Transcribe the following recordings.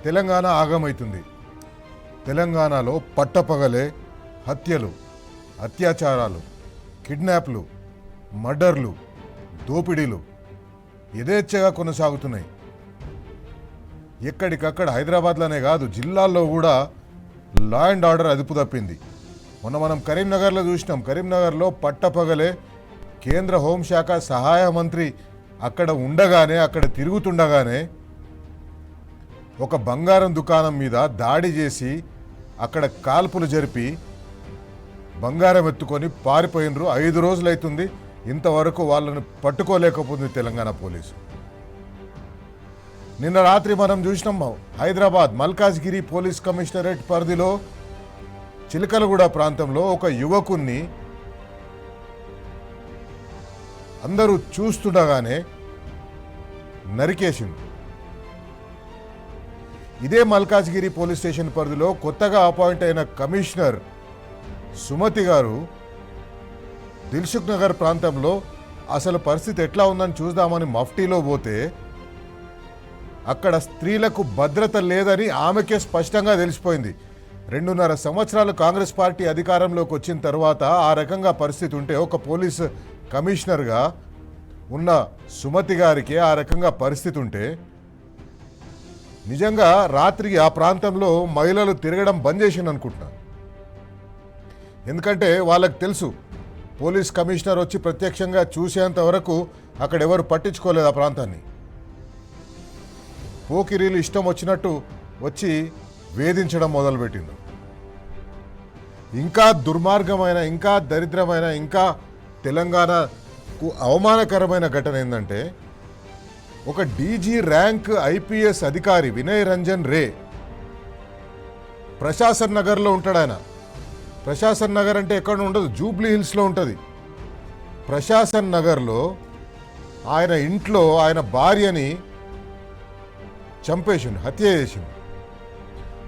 తెలంగాణ ఆగమవుతుంది. తెలంగాణలో పట్టపగలే హత్యలు, అత్యాచారాలు, కిడ్నాప్లు, మర్డర్లు, దోపిడీలు యథేచ్ఛగా కొనసాగుతున్నాయి. ఎక్కడికక్కడ హైదరాబాద్లోనే కాదు, జిల్లాల్లో కూడా లా అండ్ ఆర్డర్ అదుపు తప్పింది. మొన్న మనం కరీంనగర్లో చూసినాం. కరీంనగర్లో పట్టపగలే కేంద్ర హోంశాఖ సహాయ మంత్రి అక్కడ ఉండగానే, అక్కడ తిరుగుతుండగానే ఒక బంగారం దుకాణం మీద దాడి చేసి అక్కడ కాల్పులు జరిపి బంగారం ఎత్తుకొని పారిపోయినరు. 5 రోజులైతుంది, ఇంతవరకు వాళ్ళని పట్టుకోలేకపోతుంది తెలంగాణ పోలీసు. నిన్న రాత్రి మనం చూసినాం, హైదరాబాద్ మల్కాజ్గిరి పోలీస్ కమిషనరేట్ పరిధిలో చిలకలగూడ ప్రాంతంలో ఒక యువకుణ్ణి అందరూ చూస్తుండగానే నరికేసింది. ఇదే మల్కాజ్గిరి పోలీస్ స్టేషన్ పరిధిలో కొత్తగా అపాయింట్ అయిన కమిషనర్ సుమతి గారు దిల్సుఖ్ నగర్ ప్రాంతంలో అసలు పరిస్థితి ఎట్లా ఉందని చూద్దామని మఫ్టీలో పోతే అక్కడ స్త్రీలకు భద్రత లేదని ఆమెకే స్పష్టంగా తెలిసిపోయింది. 2.5 సంవత్సరాలు కాంగ్రెస్ పార్టీ అధికారంలోకి వచ్చిన తర్వాత ఆ రకంగా పరిస్థితి ఉంటే, ఒక పోలీస్ కమిషనర్గా ఉన్న సుమతి గారికి ఆ రకంగా పరిస్థితి ఉంటే, నిజంగా రాత్రి ఆ ప్రాంతంలో మహిళలు తిరగడం బంద్ చేసింది అనుకుంటున్నాను. ఎందుకంటే వాళ్ళకి తెలుసు, పోలీస్ కమిషనర్ వచ్చి ప్రత్యక్షంగా చూసేంత వరకు అక్కడ ఎవరు పట్టించుకోలేదు ఆ ప్రాంతాన్ని. పోకిరీలు ఇష్టం వచ్చినట్టు వచ్చి వేధించడం మొదలుపెట్టింది. ఇంకా దుర్మార్గమైన, ఇంకా దరిద్రమైన, ఇంకా తెలంగాణకు అవమానకరమైన ఘటన ఏంటంటే, ఒక డీజీ ర్యాంక్ ఐపీఎస్ అధికారి వినయ్ రంజన్ రే ప్రశాసన్ నగర్లో ఉంటాడు. ఆయన ప్రశాసన్ నగర్ అంటే ఎక్కడ ఉండదు, జూబ్లీ హిల్స్లో ఉంటుంది. ప్రశాసన్ నగర్లో ఆయన ఇంట్లో ఆయన భార్యని చంపేసిండు, హత్య చేసిండు.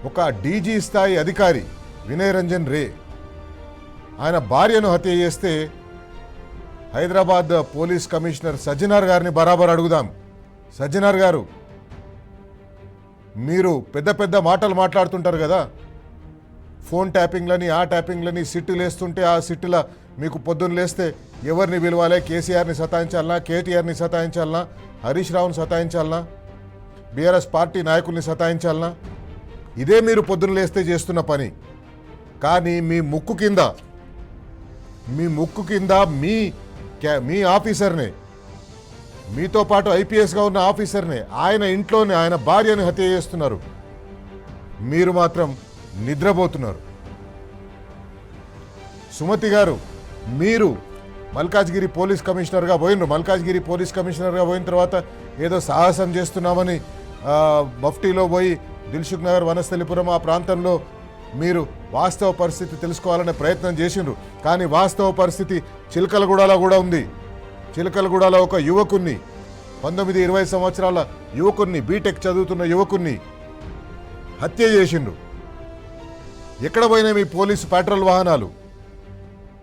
ఒక డీజీ స్థాయి అధికారి వినయ్ రంజన్ రే ఆయన భార్యను హత్య చేస్తే హైదరాబాద్ పోలీస్ కమిషనర్ సజ్జనార్ గారిని బరాబర్ అడుగుదాం. సజ్జనార్ గారు, మీరు పెద్ద పెద్ద మాటలు మాట్లాడుతుంటారు కదా, ఫోన్ ట్యాపింగ్లని, ఆ ట్యాపింగ్లని, సిట్టులు వేస్తుంటే ఆ సిట్టుల మీకు పొద్దున్న లేస్తే ఎవరిని పిలవాలి? కేసీఆర్ని సతాయించాలనా, కేటీఆర్ని సతాయించాలనా, హరీష్ రావుని సతాయించాలనా, బీఆర్ఎస్ పార్టీ నాయకుల్ని సతాయించాలనా? ఇదే మీరు పొద్దున్న లేస్తే చేస్తున్న పని. కానీ మీ ముక్కు కింద మీ ఆఫీసర్నే, మీతో పాటు ఐపీఎస్గా ఉన్న ఆఫీసర్నే, ఆయన ఇంట్లోనే ఆయన భార్యను హత్య చేస్తున్నారు. మీరు మాత్రం నిద్రపోతున్నారు. సుమతి గారు, మీరు మల్కాజ్గిరి పోలీస్ కమిషనర్గా పోయినరు. మల్కాజ్గిరి పోలీస్ కమిషనర్గా పోయిన తర్వాత ఏదో సాహసం చేస్తున్నామని మఫ్టీలో పోయి దిల్సుఖ్ నగర్, వనస్థలిపురం ఆ ప్రాంతంలో మీరు వాస్తవ పరిస్థితి తెలుసుకోవాలనే ప్రయత్నం చేసిండ్రు. కానీ వాస్తవ పరిస్థితి చిలకలగూడలో కూడా ఉంది. చిలకలగూడలో ఒక యువకుణ్ణి, 19-20 సంవత్సరాల యువకుణ్ణి, బీటెక్ చదువుతున్న యువకుణ్ణి హత్య చేసిండ్రు. ఎక్కడ పోయినాయి మీ పోలీసు పెట్రోల్ వాహనాలు?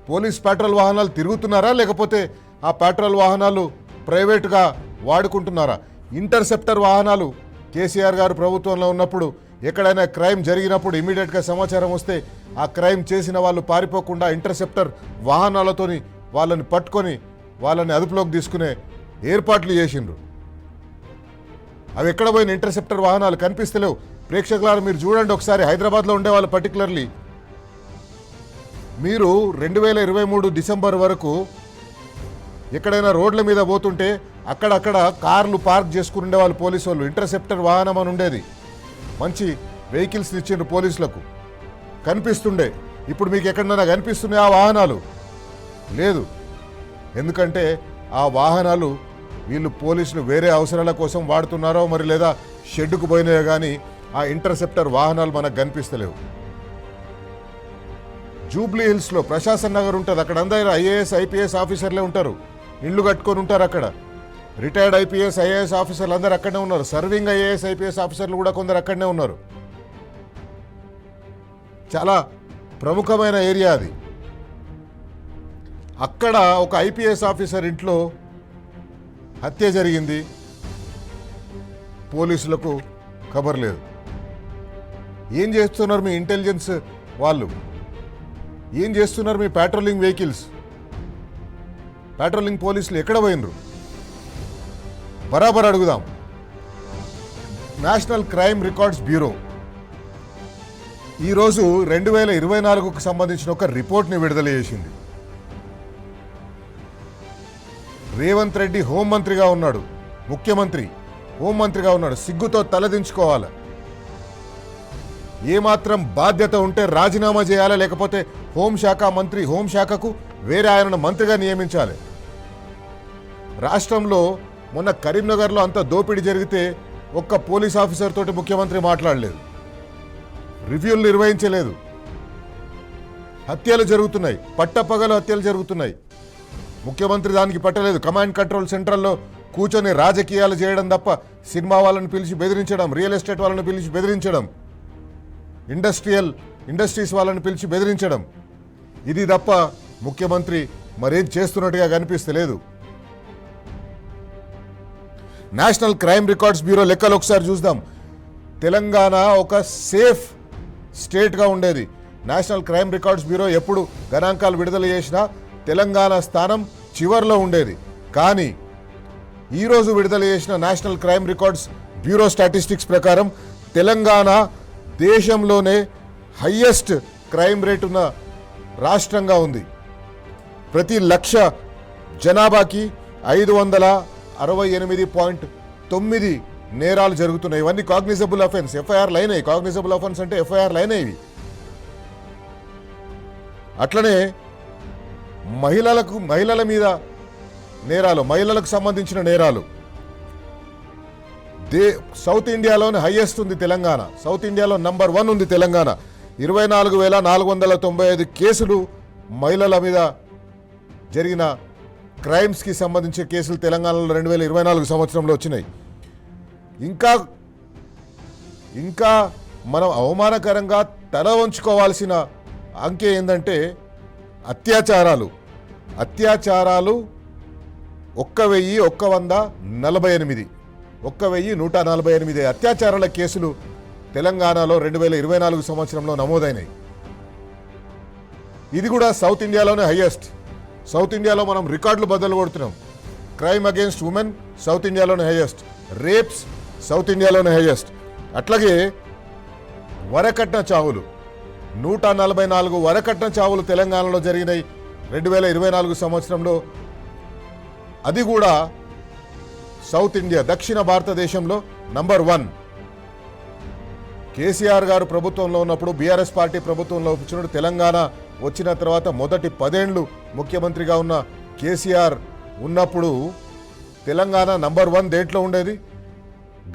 పోలీస్ పెట్రోల్ వాహనాలు తిరుగుతున్నారా, లేకపోతే ఆ పెట్రోల్ వాహనాలు ప్రైవేటుగా వాడుకుంటున్నారా? ఇంటర్సెప్టర్ వాహనాలు కేసీఆర్ గారు ప్రభుత్వంలో ఉన్నప్పుడు ఎక్కడైనా క్రైమ్ జరిగినప్పుడు ఇమీడియట్గా సమాచారం వస్తే ఆ క్రైమ్ చేసిన వాళ్ళు పారిపోకుండా ఇంటర్సెప్టర్ వాహనాలతోని వాళ్ళని పట్టుకొని వాళ్ళని అదుపులోకి తీసుకునే ఏర్పాట్లు చేసిండ్రు. అవి ఎక్కడ పోయిన ఇంటర్సెప్టర్ వాహనాలు కనిపిస్తలేవు. ప్రేక్షకులారు మీరు చూడండి ఒకసారి, హైదరాబాద్లో ఉండేవాళ్ళు పర్టికులర్లీ మీరు 2023 డిసెంబర్ వరకు ఎక్కడైనా రోడ్ల మీద పోతుంటే అక్కడక్కడ కార్లు పార్క్ చేసుకుని ఉండేవాళ్ళు పోలీసు వాళ్ళు. ఇంటర్సెప్టర్ వాహనం అని ఉండేది, మంచి వెహికల్స్ ఇచ్చిండ్రు పోలీసులకు, కనిపిస్తుండే. ఇప్పుడు మీకు ఎక్కడైనా కనిపిస్తున్నాయి ఆ వాహనాలు? లేదు. ఎందుకంటే ఆ వాహనాలు వీళ్ళు పోలీసులు వేరే అవసరాల కోసం వాడుతున్నారో మరి, లేదా షెడ్డుకు పోయినాయో కానీ ఆ ఇంటర్సెప్టర్ వాహనాలు మనకు కనిపిస్తలేవు. జూబ్లీ హిల్స్లో ప్రశాసన్ నగర్ ఉంటుంది, అక్కడ అందరూ ఐఏఎస్ ఐపీఎస్ ఆఫీసర్లే ఉంటారు, ఇళ్ళు కట్టుకొని ఉంటారు. అక్కడ రిటైర్డ్ ఐపీఎస్ ఐఏఎస్ ఆఫీసర్లు అందరూ అక్కడనే ఉన్నారు. సర్వింగ్ ఐఏఎస్ ఐపీఎస్ ఆఫీసర్లు కూడా కొందరు అక్కడనే ఉన్నారు. చాలా ప్రముఖమైన ఏరియా అది. అక్కడ ఒక ఐపీఎస్ ఆఫీసర్ ఇంట్లో హత్య జరిగింది, పోలీసులకు ఖబర్ లేదు. ఏం చేస్తున్నారు మీ ఇంటెలిజెన్స్ వాళ్ళు? ఏం చేస్తున్నారు మీ పెట్రోలింగ్ వెహికల్స్? పెట్రోలింగ్ పోలీసులు ఎక్కడ పోయినరు? బరాబర్ అడుగుదాం. నేషనల్ క్రైమ్ రికార్డ్స్ బ్యూరో ఈరోజు 2024కు సంబంధించిన ఒక రిపోర్ట్ని విడుదల చేసింది. రేవంత్ రెడ్డి హోంమంత్రిగా ఉన్నాడు, ముఖ్యమంత్రి హోంమంత్రిగా ఉన్నాడు. సిగ్గుతో తలదించుకోవాలి. ఏమాత్రం బాధ్యత ఉంటే రాజీనామా చేయాలి, లేకపోతే హోంశాఖకు వేరే ఆయనను మంత్రిగా నియమించాలి. రాష్ట్రంలో మొన్న కరీంనగర్లో అంత దోపిడీ జరిగితే ఒక్క పోలీస్ ఆఫీసర్ తోటి ముఖ్యమంత్రి మాట్లాడలేదు, రివ్యూలు నిర్వహించలేదు. హత్యలు జరుగుతున్నాయి, పట్టపగలు హత్యలు జరుగుతున్నాయి. ముఖ్యమంత్రి దానికి పట్టలేదు. కమాండ్ కంట్రోల్ సెంటర్లో కూర్చొని రాజకీయాలు చేయడం తప్ప సినిమా వాళ్ళని పిలిచి బెదిరించడం, రియల్ ఎస్టేట్ వాళ్ళని పిలిచి బెదిరించడం, ఇండస్ట్రీస్ వాళ్ళని పిలిచి బెదిరించడం, ఇది తప్ప ముఖ్యమంత్రి మరేం చేస్తున్నట్టుగా కనిపిస్తలేదు. నేషనల్ క్రైమ్ రికార్డ్స్ బ్యూరో లెక్కలు ఒకసారి చూద్దాం. తెలంగాణ ఒక సేఫ్ స్టేట్గా ఉండేది. నేషనల్ క్రైమ్ రికార్డ్స్ బ్యూరో ఎప్పుడు గణాంకాలు విడుదల చేసినా తెలంగాణ స్థానం చివర్లో ఉండేది. కానీ ఈరోజు విడుదల చేసిన national crime records bureau statistics ప్రకారం తెలంగాణ దేశంలోనే హయ్యెస్ట్ క్రైమ్ రేట్ ఉన్న రాష్ట్రంగా ఉంది. ప్రతి లక్ష జనాభాకి 568.9 నేరాలు జరుగుతున్నాయి. ఇవన్నీ కాగ్నిజబుల్ అఫెన్స్, ఎఫ్ఐఆర్లు అయినాయి. కాగ్నిజబుల్ అఫెన్స్ అంటే ఎఫ్ఐఆర్లు అయినాయి. అట్లనే మహిళల మీద నేరాలు, మహిళలకు సంబంధించిన నేరాలు సౌత్ ఇండియాలోనే హైయెస్ట్ ఉంది తెలంగాణ. సౌత్ ఇండియాలో నంబర్ 1 ఉంది తెలంగాణ. 24,495 కేసులు మహిళల మీద జరిగిన క్రైమ్స్కి సంబంధించిన కేసులు తెలంగాణలో 2024 సంవత్సరంలో వచ్చినాయి. ఇంకా మనం అవమానకరంగా తల వంచుకోవాల్సిన అంకె ఏంటంటే అత్యాచారాలు 1,148 అత్యాచారాల కేసులు తెలంగాణలో 2024 సంవత్సరంలో నమోదైనాయి. ఇది కూడా సౌత్ ఇండియాలోనే హైయెస్ట్. సౌత్ ఇండియాలో మనం రికార్డులు బద్దలు కొడుతున్నాం. క్రైమ్ అగేన్స్ట్ ఉమెన్ సౌత్ ఇండియాలోనే హైయెస్ట్, రేప్స్ సౌత్ ఇండియాలోనే హైయెస్ట్. అట్లాగే వరకట్న చావులు 144 వరకట్న చావులు తెలంగాణలో జరిగినాయి 2024 సంవత్సరంలో. అది కూడా సౌత్ ఇండియా, దక్షిణ భారతదేశంలో నంబర్ 1. కేసీఆర్ గారు ప్రభుత్వంలో ఉన్నప్పుడు, బీఆర్ఎస్ పార్టీ ప్రభుత్వంలో వచ్చినప్పుడు, తెలంగాణ వచ్చిన తర్వాత మొదటి 10 ఏళ్ళు ముఖ్యమంత్రిగా ఉన్న కేసీఆర్ ఉన్నప్పుడు తెలంగాణ నంబర్ 1 దేంట్లో ఉండేది?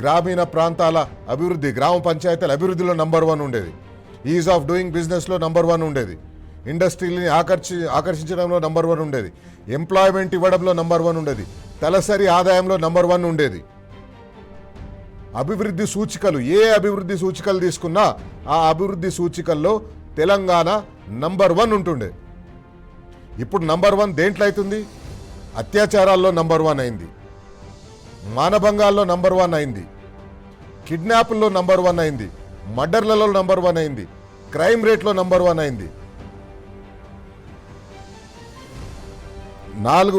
గ్రామీణ ప్రాంతాల అభివృద్ధి, గ్రామ పంచాయతీల అభివృద్ధిలో నంబర్ 1 ఉండేది. ఈజ్ ఆఫ్ డూయింగ్ బిజినెస్లో నంబర్ 1 ఉండేది. ఇండస్ట్రీని ఆకర్షించడంలో నంబర్ 1 ఉండేది. ఎంప్లాయ్మెంట్ ఇవ్వడంలో నంబర్ 1 ఉండేది. తలసరి ఆదాయంలో నంబర్ 1 ఉండేది. అభివృద్ధి సూచికలు, ఏ అభివృద్ధి సూచికలు తీసుకున్నా ఆ అభివృద్ధి సూచికల్లో తెలంగాణ నంబర్ 1 ఉంటుండే. ఇప్పుడు నంబర్ 1 దేంట్లో అవుతుంది? అత్యాచారాల్లో నంబర్ 1 అయింది, మానభంగాల్లో నంబర్ 1 అయింది, కిడ్నాపుల్లో నంబర్ 1 అయింది, మర్డర్లలో నంబర్ 1 అయింది, క్రైమ్ రేట్లో నంబర్ 1 అయింది. 4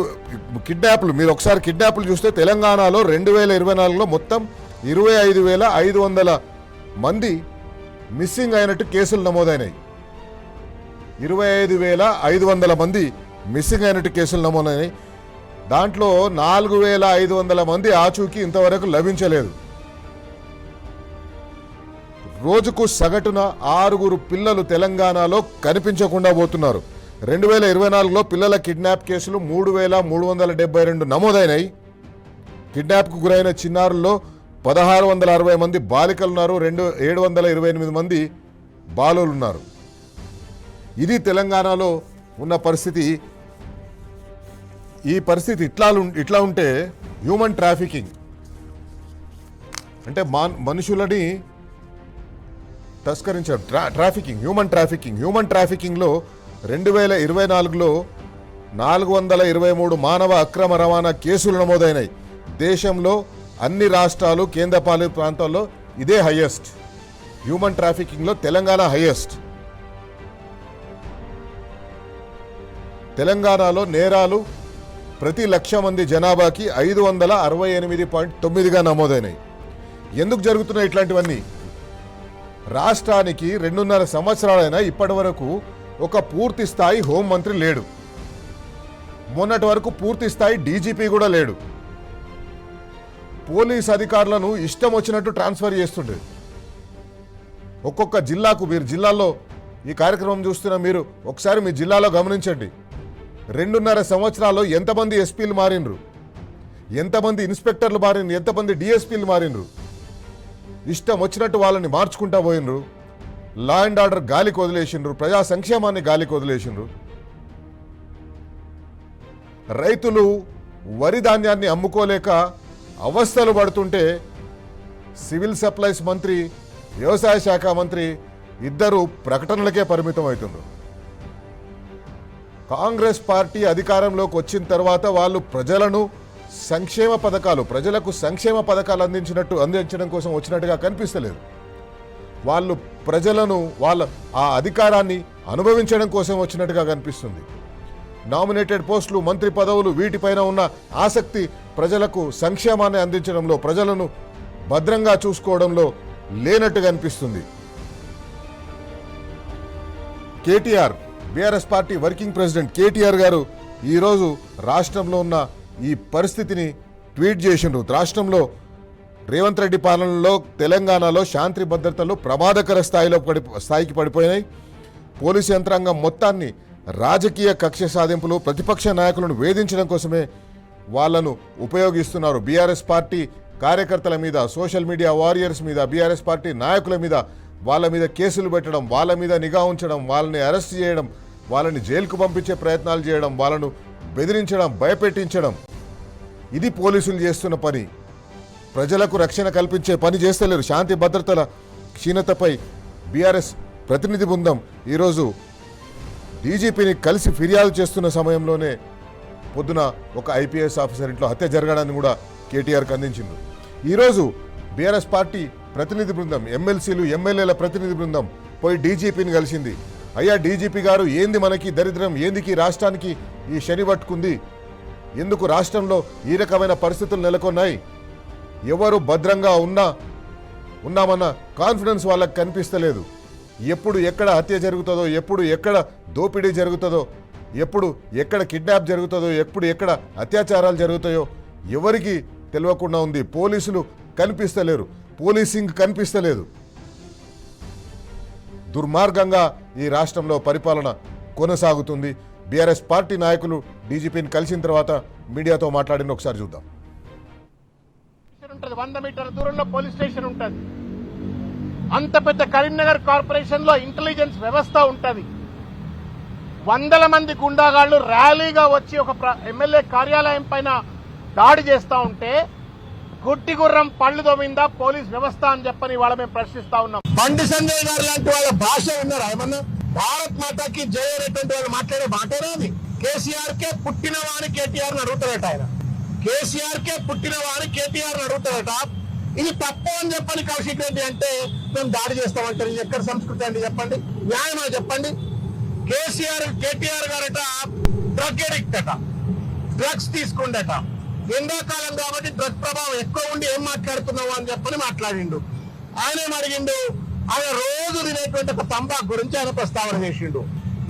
కిడ్నాపులు, మీరు ఒకసారి కిడ్నాపులు చూస్తే తెలంగాణలో 2024లో మొత్తం 25,500 మంది మిస్సింగ్ అయినట్టు కేసులు నమోదైనాయి. 25,500 మంది మిస్సింగ్ అయినట్టు కేసులు నమోదైనాయి. దాంట్లో 4,500 మంది ఆచూకీ ఇంతవరకు లభించలేదు. రోజుకు సగటున 6 పిల్లలు తెలంగాణలో కనిపించకుండా పోతున్నారు. 2024లో పిల్లల కిడ్నాప్ కేసులు 3,372 నమోదైనాయి. కిడ్నాప్కు గురైన చిన్నారుల్లో 1,660 మంది బాలికలు ఉన్నారు, 728 మంది బాలులు ఉన్నారు. ఇది తెలంగాణలో ఉన్న పరిస్థితి. ఈ పరిస్థితి ఇట్లా ఉంటే హ్యూమన్ ట్రాఫికింగ్ అంటే మనుషులని తస్కరించడం, హ్యూమన్ ట్రాఫికింగ్లో 2024లో 423 మానవ అక్రమ రవాణా కేసులు నమోదైనాయి. దేశంలో అన్ని రాష్ట్రాలు, కేంద్రపాలిత ప్రాంతాల్లో ఇదే హైయెస్ట్. హ్యూమన్ ట్రాఫికింగ్లో తెలంగాణ హైయెస్ట్. తెలంగాణలో నేరాలు ప్రతి 1,00,000 మంది జనాభాకి 568.9గా నమోదైనాయి. ఎందుకు జరుగుతున్నాయి ఇట్లాంటివన్నీ? రాష్ట్రానికి 2.5 సంవత్సరాలైనా ఇప్పటి వరకు ఒక పూర్తి స్థాయి హోంమంత్రి లేడు. మొన్నటి వరకు పూర్తి స్థాయి డీజీపీ కూడా లేడు. పోలీస్ అధికారులను ఇష్టం వచ్చినట్టు ట్రాన్స్ఫర్ చేస్తుండే. ఒక్కొక్క జిల్లాకు, మీరు జిల్లాల్లో ఈ కార్యక్రమం చూస్తున్న మీరు ఒకసారి మీ జిల్లాలో గమనించండి. 2.5 సంవత్సరాల్లో ఎంతమంది ఎస్పీలు మారినరు, ఎంతమంది ఇన్స్పెక్టర్లు మారినరు, ఎంతమంది డిఎస్పీలు మారినరు. ఇష్టం వచ్చినట్టు వాళ్ళని మార్చుకుంటా పోయినరు. లా అండ్ ఆర్డర్ గాలికి వదిలేసిండ్రు, ప్రజా సంక్షేమాన్ని గాలికి వదిలేసిండ్రు. రైతులు వరి ధాన్యాన్ని అమ్ముకోలేక అవస్థలు పడుతుంటే సివిల్ సప్లైస్ మంత్రి, వ్యవసాయ శాఖ మంత్రి ఇద్దరు ప్రకటనలకే పరిమితం అవుతున్నారు. కాంగ్రెస్ పార్టీ అధికారంలోకి వచ్చిన తర్వాత వాళ్ళు ప్రజలకు సంక్షేమ పథకాలు అందించడం కోసం వచ్చినట్టుగా కనిపిస్తలేదు. వాళ్ళు ప్రజలను ఆ అధికారాన్ని అనుభవించడం కోసం వచ్చినట్టుగా కనిపిస్తుంది. నామినేటెడ్ పోస్టులు, మంత్రి పదవులు, వీటిపైన ఉన్న ఆసక్తి ప్రజలకు సంక్షేమాన్ని అందించడంలో, ప్రజలను భద్రంగా చూసుకోవడంలో లేనట్టుగా అనిపిస్తుంది. KTR, BRS party working president KTR గారు ఈరోజు రాష్ట్రంలో ఉన్న ఈ పరిస్థితిని ట్వీట్ చేసిండ్రు. రాష్ట్రంలో రేవంత్ రెడ్డి పాలనలో తెలంగాణలో శాంతి భద్రతలు ప్రమాదకర స్థాయికి పడిపోయినాయి. పోలీసు యంత్రాంగం మొత్తాన్ని రాజకీయ కక్ష సాధింపులు, ప్రతిపక్ష నాయకులను వేధించడం కోసమే వాళ్లను ఉపయోగిస్తున్నారు. బీఆర్ఎస్ పార్టీ కార్యకర్తల మీద, సోషల్ మీడియా వారియర్స్ మీద, బీఆర్ఎస్ పార్టీ నాయకుల మీద, వాళ్ళ మీద కేసులు పెట్టడం, వాళ్ళ మీద నిఘా ఉంచడం, వాళ్ళని అరెస్ట్ చేయడం, వాళ్ళని జైలుకు పంపించే ప్రయత్నాలు చేయడం, వాళ్ళను బెదిరించడం, భయపెట్టించడం, ఇది పోలీసులు చేస్తున్న పని. ప్రజలకు రక్షణ కల్పించే పని చేస్తలేరు. శాంతి భద్రతల క్షీణతపై బీఆర్ఎస్ ప్రతినిధి బృందం ఈరోజు డీజీపీని కలిసి ఫిర్యాదు చేస్తున్న సమయంలోనే పొద్దున ఒక ఐపీఎస్ ఆఫీసర్ ఇంట్లో హత్య జరగడాన్ని కూడా కేటీఆర్కి అందించింది. ఈరోజు బీఆర్ఎస్ పార్టీ ప్రతినిధి బృందం, ఎమ్మెల్సీలు, ఎమ్మెల్యేల ప్రతినిధి బృందం పోయి డీజీపీని కలిసింది. అయ్యా డీజీపీ గారు, ఏంది మనకి దరిద్రం, ఏందికి రాష్ట్రానికి ఈ శని పట్టుకుంది, ఎందుకు రాష్ట్రంలో ఈ రకమైన పరిస్థితులు నెలకొన్నాయి, ఎవరు భద్రంగా ఉన్నామన్న కాన్ఫిడెన్స్ వాళ్ళకి కనిపిస్తలేదు. ఎప్పుడు ఎక్కడ హత్య జరుగుతుందో, ఎప్పుడు ఎక్కడ దోపిడీ జరుగుతుందో, ఎప్పుడు ఎక్కడ కిడ్నాప్ జరుగుతుందో, ఎప్పుడు ఎక్కడ అత్యాచారాలు జరుగుతాయో ఎవరికి తెలియకుండా ఉంది. పోలీసులు కనిపిస్తలేరు, పోలీసింగ్ కనిపిస్తలేదు. దుర్మార్గంగా ఈ రాష్ట్రంలో పరిపాలన కొనసాగుతుంది. బీఆర్ఎస్ పార్టీ నాయకులు డీజీపీని కలిసిన తర్వాత మీడియాతో మాట్లాడిన ఒకసారి చూద్దాం. 100 మీటర్ల దూరంలో పోలీస్ స్టేషన్ ఉంటుంది. అంత పెద్ద కరీంనగర్ కార్పొరేషన్ లో ఇంటెలిజెన్స్ వ్యవస్థ ఉంటుంది. 100 మంది గుండాగాళ్లు ర్యాలీగా వచ్చి ఒక ఎమ్మెల్యే కార్యాలయం పైన దాడి చేస్తా ఉంటే గుట్టి గుర్రం పళ్ళు దొమిందా పోలీస్ వ్యవస్థ అని చెప్పని వాళ్ళ మేము ప్రశ్నిస్తా ఉన్నాం. బండి సంజయ్ గారు లాంటి వాళ్ళ భాష విన్నారా ఏమన్నా? భారత్ మాతాకి జయ అనేటువంటి వాళ్ళు మాట్లాడే మాటేనా అది? కేసీఆర్ కే పుట్టిన వారి కేటీఆర్ అడుగుతారట ఆయన. కేసీఆర్ కే పుట్టిన వారి కేటీఆర్ అడుగుతారట. ఇది తప్పు అని చెప్పని కౌశిక్ రెడ్డి అంటే మేము దాడి చేస్తామంటారు. ఇది ఎక్కడ సంస్కృతి అండి చెప్పండి? న్యాయమా చెప్పండి? కేటీఆర్ గారట డ్రగ్ ఎడిక్ట్ అట, డ్రగ్స్ తీసుకుండట. ఎండాకాలం కాబట్టి డ్రగ్ ప్రభావం ఎక్కువ ఉండి ఏం మాట్లాడుతున్నావు అని చెప్పని మాట్లాడిండు. ఆయనేం అడిగిండు, ఆయన రోజు తినేటువంటి ఒక తంబాకు గురించి ఆయన ప్రస్తావన చేసిండు.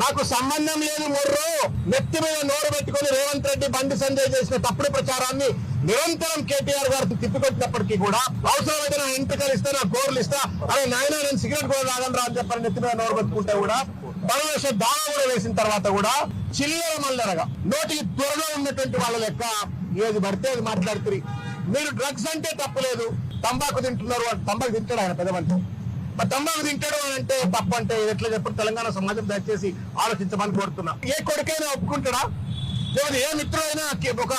నాకు సంబంధం లేదు మొర్రో, నెత్తి మీద నోరు పెట్టుకుని రేవంత్ రెడ్డి, బండి సంజయ్ చేసిన తప్పుడు ప్రచారాన్ని నిరంతరం కేటీఆర్ గారు తిప్పికొట్టినప్పటికీ కూడా అవసరమైతే నా ఎంపికలు ఇస్తా, నా కోర్లు ఇస్తా, అదే నాయన నేను సిగరెట్ కూడా రాగలరా అని చెప్పని నెత్తి మీద నోరు పెట్టుకుంటే కూడా పరమేశ దావా కూడా వేసిన తర్వాత కూడా చిల్లర మల్లరగా నోటికి త్వరగా ఉన్నటువంటి వాళ్ళ లెక్క ఏది పడితే అది మాట్లాడుతుంది. మీరు డ్రగ్స్ అంటే తప్పులేదు, తంబాకు తింటున్నారు, తంబాకు తింటాడు ఆయన పెద్దమంటే, మరి తంబాకు తింటాడు అని అంటే తప్పు అంటే ఎట్లా చెప్పి తెలంగాణ సమాజం దయచేసి ఆలోచించమని కోరుతున్నా. ఏ కొడుకైనా ఒప్పుకుంటాడా? లేదు ఏ మిత్రుడైనా ఒక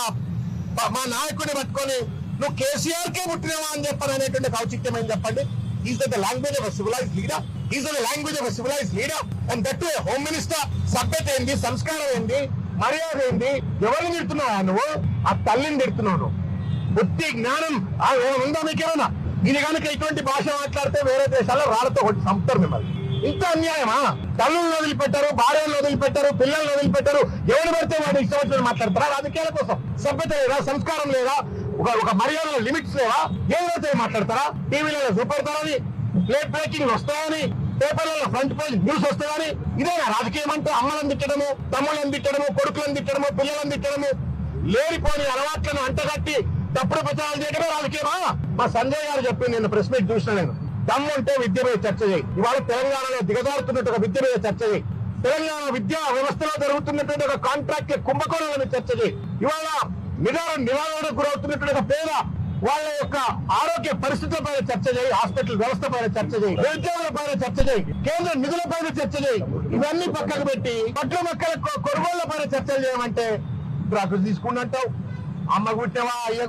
మా నాయకుడిని పట్టుకొని నువ్వు కేసీఆర్ కే పుట్టినవా అని చెప్పని అనేటువంటి ఔచిత్యమని చెప్పండి. Is the language of civilized leader, is the language of civilized leader. And that home minister సభ్యత ఏంది, సంస్కారం ఏంది, మర్యాద ఏంది? ఎవరిని తిడుతున్నావా నువ్వు? ఆ తల్లిని తిడుతున్నావు. బుద్ధి జ్ఞానం ఉందా మీకేమన్నా? ఇది కనుక ఇటువంటి భాష మాట్లాడితే వేరే దేశాల్లో రాళ్లతో కొట్టి చంపుతారు మిమ్మల్ని. ఇంత అన్యాయమా? తల్లులను వదిలిపెట్టారు, భార్యలను వదిలిపెట్టారు, పిల్లలను వదిలిపెట్టారు. ఎవరు పడితే వాడు ఇష్టం వచ్చిన మాట్లాడతారా? రాజకీయాల కోసం సభ్యత లేదా? సంస్కారం లేదా? ఒక మర్యాదల లిమిట్స్ లేవా? ఏం పడితే మాట్లాడతారా? టీవీలలో చూపెడతారని, ప్లేట్ బ్రేకింగ్ వస్తాయని, పేపర్లలో ఫ్రంట్ పేజ్ న్యూస్ వస్తాయని. ఇదేనా రాజకీయం అంటే? అమ్మలను తిట్టడము, తమ్ముళ్ళని తిట్టడము, కొడుకులను తిట్టడము, పిల్లలను తిట్టడము, లేనిపోని అలవాట్లను అంటగట్టి తప్పుడు ప్రచారాలు చేయడమే రాజకీయమా? మా సంజయ్ గారు చెప్పింది, నేను ప్రెస్ మీట్ చూసిన. నేను దమ్ముంటే విద్య మీద చర్చ చేయి. ఇవాళ తెలంగాణలో దిగజారుతున్నట్టు ఒక విద్య మీద చర్చ చేయి. తెలంగాణ విద్యా వ్యవస్థలో జరుగుతున్నటువంటి ఒక కాంట్రాక్ట్ కుంభకోణాల మీద చర్చ చేయి. ఇవాళ నిరాదరణకు గురవుతున్నటువంటి ఒక పేద వాళ్ళ యొక్క ఆరోగ్య పరిస్థితుల పైన చర్చ చేయి. హాస్పిటల్ వ్యవస్థ పైన చర్చ చేయి. నిరుద్యోగుల పైన చర్చ చేయి. కేంద్ర నిధుల పైన చర్చ చేయి. ఇవన్నీ పక్కకు పెట్టి పట్ల మొక్కల కొనుగోళ్ల పైన చర్చలు చేయమంటే డ్రగ్స్ తీసుకున్నట్టావు. అమ్మ గుట్టేవా అయ్య.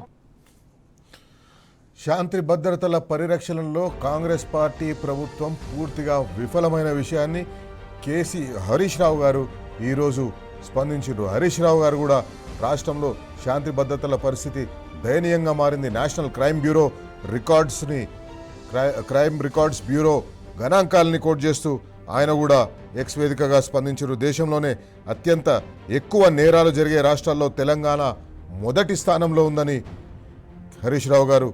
శాంతి భద్రతల పరిరక్షణలో కాంగ్రెస్ పార్టీ ప్రభుత్వం పూర్తిగా విఫలమైన విషయాన్ని హరీష్ రావు గారు ఈరోజు స్పందించారు. హరీష్ రావు గారు కూడా రాష్ట్రంలో శాంతి భద్రతల పరిస్థితి దయనీయంగా మారింది. నేషనల్ క్రైమ్ రికార్డ్స్ బ్యూరో గణాంకాలని కోట్ చేస్తూ ఆయన కూడా ఎక్స్ వేదికగా స్పందించారు. దేశంలోనే అత్యంత ఎక్కువ నేరాలు జరిగే రాష్ట్రాల్లో తెలంగాణ మొదటి స్థానంలో ఉందని హరీష్ రావు గారు.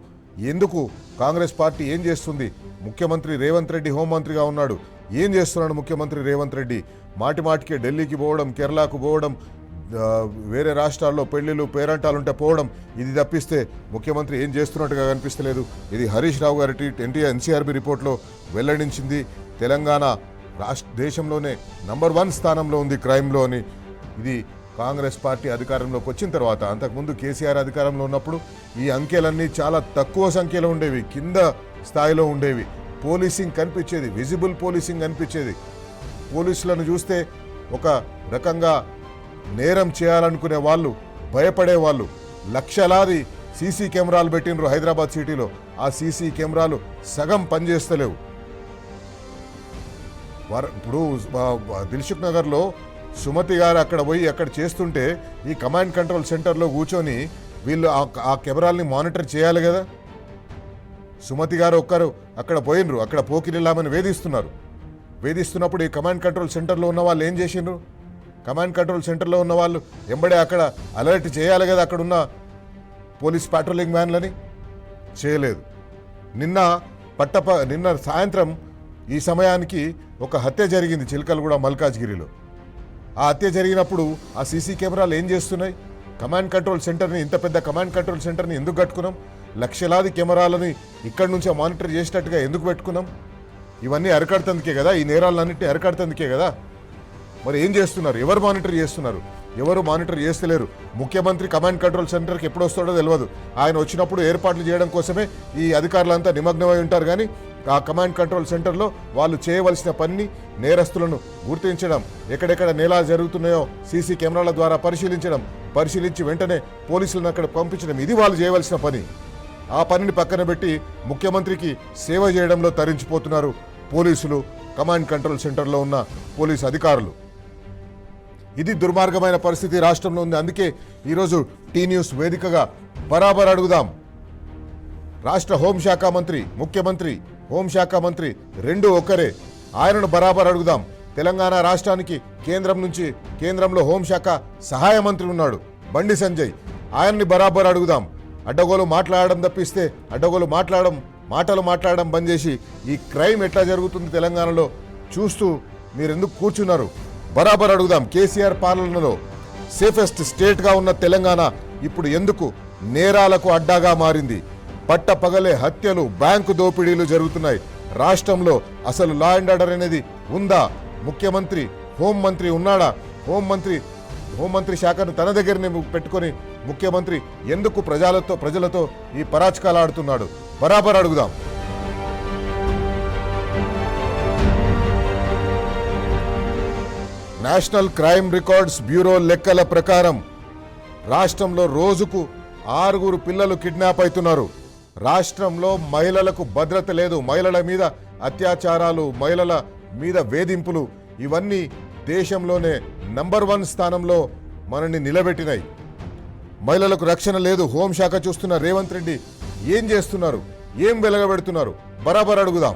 ఎందుకు కాంగ్రెస్ పార్టీ ఏం చేస్తుంది? ముఖ్యమంత్రి రేవంత్ రెడ్డి హోంమంత్రిగా ఉన్నాడు. ఏం చేస్తున్నాడు ముఖ్యమంత్రి రేవంత్ రెడ్డి? మాటిమాటికి ఢిల్లీకి పోవడం, కేరళకు పోవడం, వేరే రాష్ట్రాల్లో పెళ్లిళ్ళు పేరంటాలుంటే పోవడం, ఇది తప్పిస్తే ముఖ్యమంత్రి ఏం చేస్తున్నట్టుగా కనిపిస్తలేదు. ఇది హరీష్ రావు గారి ఎన్సీఆర్బీ రిపోర్ట్లో వెల్లడించింది. తెలంగాణ దేశంలోనే నంబర్ 1 స్థానంలో ఉంది క్రైమ్లో అని. ఇది కాంగ్రెస్ పార్టీ అధికారంలోకి వచ్చిన తర్వాత. అంతకుముందు కేసీఆర్ అధికారంలో ఉన్నప్పుడు ఈ అంకెలన్నీ చాలా తక్కువ సంఖ్యలో ఉండేవి, కింద స్థాయిలో ఉండేవి. పోలీసింగ్ కనిపించేది, విజిబుల్ పోలీసింగ్ కనిపించేది. పోలీసులను చూస్తే ఒక రకంగా నేరం చేయాలనుకునే వాళ్ళు భయపడేవాళ్ళు. లక్షలాది సీసీ కెమెరాలు పెట్టినరు హైదరాబాద్ సిటీలో. ఆ సీసీ కెమెరాలు సగం పనిచేస్తలేవు. ఇప్పుడు దిల్సుఖ్ నగర్లో సుమతి గారు అక్కడ పోయి అక్కడ చేస్తుంటే ఈ కమాండ్ కంట్రోల్ సెంటర్లో కూర్చొని వీళ్ళు ఆ కెమెరాల్ని మానిటర్ చేయాలి కదా. సుమతి గారు ఒక్కరు అక్కడ పోయినరు, అక్కడ పోకిరిల్లామని వేధిస్తున్నప్పుడు ఈ కమాండ్ కంట్రోల్ సెంటర్లో ఉన్న వాళ్ళు ఏం చేసిండ్రు? కమాండ్ కంట్రోల్ సెంటర్లో ఉన్న వాళ్ళు ఎంబడే అక్కడ అలర్ట్ చేయాలి కదా అక్కడున్న పోలీస్ పాట్రోలింగ్ వ్యాన్లని. చేయలేదు. నిన్న సాయంత్రం ఈ సమయానికి ఒక హత్య జరిగింది చిలకలగూడ మల్కాజ్గిరిలో. ఆ హత్య జరిగినప్పుడు ఆ సీసీ కెమెరాలు ఏం చేస్తున్నాయి? కమాండ్ కంట్రోల్ సెంటర్ని, ఇంత పెద్ద కమాండ్ కంట్రోల్ సెంటర్ని ఎందుకు కట్టుకున్నాం? లక్షలాది కెమెరాలని ఇక్కడి నుంచే మానిటర్ చేసేటట్టుగా ఎందుకు పెట్టుకున్నాం? ఇవన్నీ అరికడుతందుకే కదా, ఈ నేరాలన్నింటినీ అరికడుతందుకే కదా. మరి ఏం చేస్తున్నారు? ఎవరు మానిటర్ చేస్తున్నారు? ఎవరు మానిటర్ చేస్తలేరు. ముఖ్యమంత్రి కమాండ్ కంట్రోల్ సెంటర్కి ఎప్పుడు వస్తాడో తెలియదు. ఆయన వచ్చినప్పుడు ఏర్పాట్లు చేయడం కోసమే ఈ అధికారులంతా నిమగ్నమై ఉంటారు. కానీ ఆ కమాండ్ కంట్రోల్ సెంటర్లో వాళ్ళు చేయవలసిన పనిని, నేరస్తులను గుర్తించడం, ఎక్కడెక్కడ నేరాలు జరుగుతున్నాయో సీసీ కెమెరాల ద్వారా పరిశీలించి వెంటనే పోలీసులను అక్కడ పంపించడం, ఇది వాళ్ళు చేయవలసిన పని. ఆ పనిని పక్కన పెట్టి ముఖ్యమంత్రికి సేవ చేయడంలో తరించిపోతున్నారు పోలీసులు, కమాండ్ కంట్రోల్ సెంటర్లో ఉన్న పోలీసు అధికారులు. ఇది దుర్మార్గమైన పరిస్థితి రాష్ట్రంలో ఉంది. అందుకే ఈరోజు టీ న్యూస్ వేదికగా బరాబర్ అడుగుదాం. రాష్ట్ర హోంశాఖ మంత్రి, ముఖ్యమంత్రి, హోంశాఖ మంత్రి రెండూ ఒక్కరే. ఆయనను బరాబర్ అడుగుదాం. తెలంగాణ రాష్ట్రానికి కేంద్రంలో హోంశాఖ సహాయ మంత్రి ఉన్నాడు బండి సంజయ్. ఆయన్ని బరాబర్ అడుగుదాం. అడ్డగోలు మాట్లాడడం తప్పిస్తే మాటలు మాట్లాడడం బంద్ చేసి ఈ క్రైమ్ ఎట్లా జరుగుతుంది తెలంగాణలో చూస్తూ మీరెందుకు కూర్చున్నారు? బరాబర్ అడుగుదాం. కేసీఆర్ పాలనలో సేఫెస్ట్ స్టేట్గా ఉన్న తెలంగాణ ఇప్పుడు ఎందుకు నేరాలకు అడ్డాగా మారింది? పట్టపగలే హత్యలు, బ్యాంకు దోపిడీలు జరుగుతున్నాయి. రాష్ట్రంలో అసలు లా అండ్ ఆర్డర్ అనేది ఉందా? ముఖ్యమంత్రి, హోంమంత్రి ఉన్నాడా? హోంమంత్రి శాఖను తన దగ్గరనే పెట్టుకొని ముఖ్యమంత్రి ఎందుకు ప్రజలతో ఈ పరాచకాలు ఆడుతున్నాడు? బరాబర్ అడుగుదాం. నేషనల్ క్రైమ్ రికార్డ్స్ బ్యూరో లెక్కల ప్రకారం రాష్ట్రంలో రోజుకు 6 పిల్లలు కిడ్నాప్ అవుతున్నారు. రాష్ట్రంలో మహిళలకు భద్రత లేదు. మహిళల మీద అత్యాచారాలు, మహిళల మీద వేధింపులు, ఇవన్నీ దేశంలోనే నంబర్ 1 స్థానంలో మనల్ని నిలబెట్టినాయి. మహిళలకు రక్షణ లేదు. హోంశాఖ చూస్తున్న రేవంత్ రెడ్డి ఏం చేస్తున్నారు? ఏం వెలగబెడుతున్నారు బరాబర్ అడుగుదాం.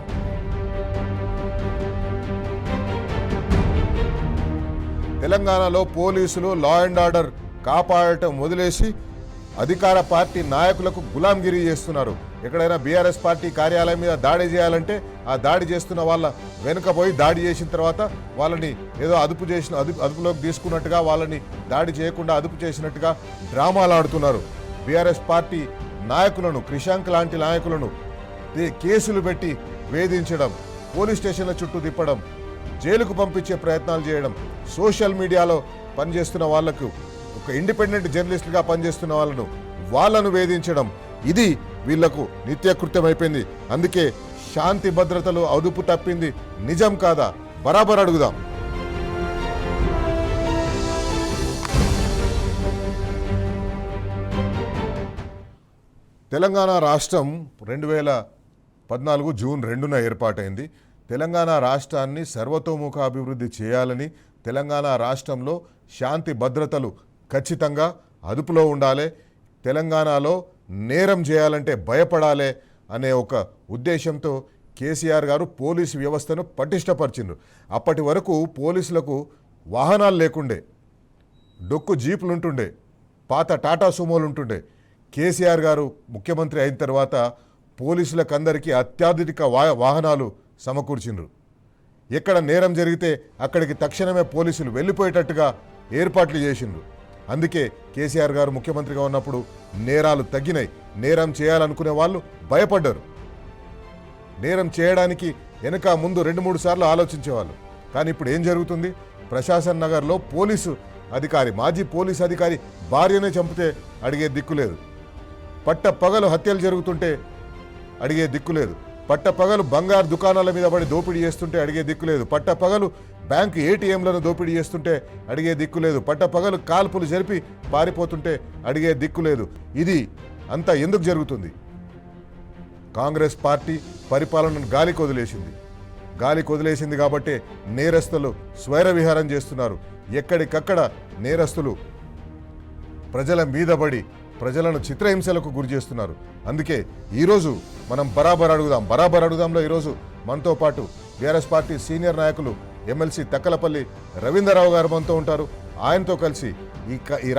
తెలంగాణలో పోలీసులు లా అండ్ ఆర్డర్ కాపాడటం వదిలేసి అధికార పార్టీ నాయకులకు గులాంగిరి చేస్తున్నారు. ఎక్కడైనా బీఆర్ఎస్ పార్టీ కార్యాలయం మీద దాడి చేయాలంటే ఆ దాడి చేస్తున్న వాళ్ళ వెనుక పోయి దాడి చేసిన తర్వాత వాళ్ళని ఏదో అదుపులోకి తీసుకున్నట్టుగా, వాళ్ళని దాడి చేయకుండా అదుపు చేసినట్టుగా డ్రామాలు ఆడుతున్నారు. బీఆర్ఎస్ పార్టీ నాయకులను, క్రిషాంక్ లాంటి నాయకులను కేసులు పెట్టి వేధించడం, పోలీస్ స్టేషన్ల చుట్టూ తిప్పడం, జైలుకు పంపించే ప్రయత్నాలు చేయడం, సోషల్ మీడియాలో పనిచేస్తున్న వాళ్లకు, ఒక ఇండిపెండెంట్ జర్నలిస్టులుగా పనిచేస్తున్న వాళ్ళను వేధించడం, ఇది వీళ్లకు నిత్యకృత్యమైపోయింది. అందుకే శాంతి భద్రతలు అదుపు తప్పింది నిజం కాదా బరాబర్ అడుగుదాం. తెలంగాణ రాష్ట్రం 2014 జూన్ 2న ఏర్పాటైంది. తెలంగాణ రాష్ట్రాన్ని సర్వతోముఖ అభివృద్ధి చేయాలని, తెలంగాణ రాష్ట్రంలో శాంతి భద్రతలు ఖచ్చితంగా అదుపులో ఉండాలి, తెలంగాణలో నేరం చేయాలంటే భయపడాలి అనే ఒక ఉద్దేశంతో కేసీఆర్ గారు పోలీసు వ్యవస్థను పటిష్టపరిచిండ్రు. అప్పటి వరకు పోలీసులకు వాహనాలు లేకుండే, డొక్కు జీపులు ఉంటుండే, పాత టాటా సుమోలు ఉంటుండే. కేసీఆర్ గారు ముఖ్యమంత్రి అయిన తర్వాత పోలీసులకు అందరికీ అత్యాధునిక వాహనాలు సమకూర్చిండ్రు. ఎక్కడ నేరం జరిగితే అక్కడికి తక్షణమే పోలీసులు వెళ్ళిపోయేటట్టుగా ఏర్పాట్లు చేసిండ్రు. అందుకే కేసీఆర్ గారు ముఖ్యమంత్రిగా ఉన్నప్పుడు నేరాలు తగ్గినాయి. నేరం చేయాలనుకునే వాళ్ళు భయపడ్డారు. నేరం చేయడానికి వెనక ముందు 2-3 సార్లు ఆలోచించేవాళ్ళు. కానీ ఇప్పుడు ఏం జరుగుతుంది? ప్రశాసన్ నగర్లో పోలీసు అధికారి, మాజీ పోలీసు అధికారి భార్యనే చంపితే అడిగే దిక్కులేదు. పట్టపగలు హత్యలు జరుగుతుంటే అడిగే దిక్కులేదు. పట్టపగలు బంగారు దుకాణాల మీద పడి దోపిడీ చేస్తుంటే అడిగే దిక్కులేదు. పట్టపగలు బ్యాంకు ఏటీఎంలను దోపిడీ చేస్తుంటే అడిగే దిక్కులేదు. పట్టపగలు కాల్పులు జరిపి పారిపోతుంటే అడిగే దిక్కులేదు. ఇది అంతా ఎందుకు జరుగుతుంది? కాంగ్రెస్ పార్టీ పరిపాలనను గాలికి వదిలేసింది కాబట్టి నేరస్తులు స్వైర విహారం చేస్తున్నారు. ఎక్కడికక్కడ నేరస్తులు ప్రజల మీద పడి ప్రజలను చిత్రహింసలకు గురి చేస్తున్నారు. అందుకే ఈరోజు మనం బరాబర్ అడుగుదాంలో ఈరోజు మనతో పాటు బీఆర్ఎస్ పార్టీ సీనియర్ నాయకులు ఎమ్మెల్సీ తక్కలపల్లి రవీంద్రరావు గారు మనతో ఉంటారు. ఆయనతో కలిసి ఈ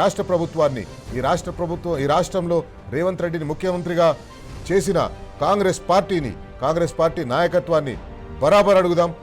రాష్ట్రంలో రేవంత్ రెడ్డిని ముఖ్యమంత్రిగా చేసిన కాంగ్రెస్ పార్టీ నాయకత్వాన్ని బరాబర్ అడుగుదాం.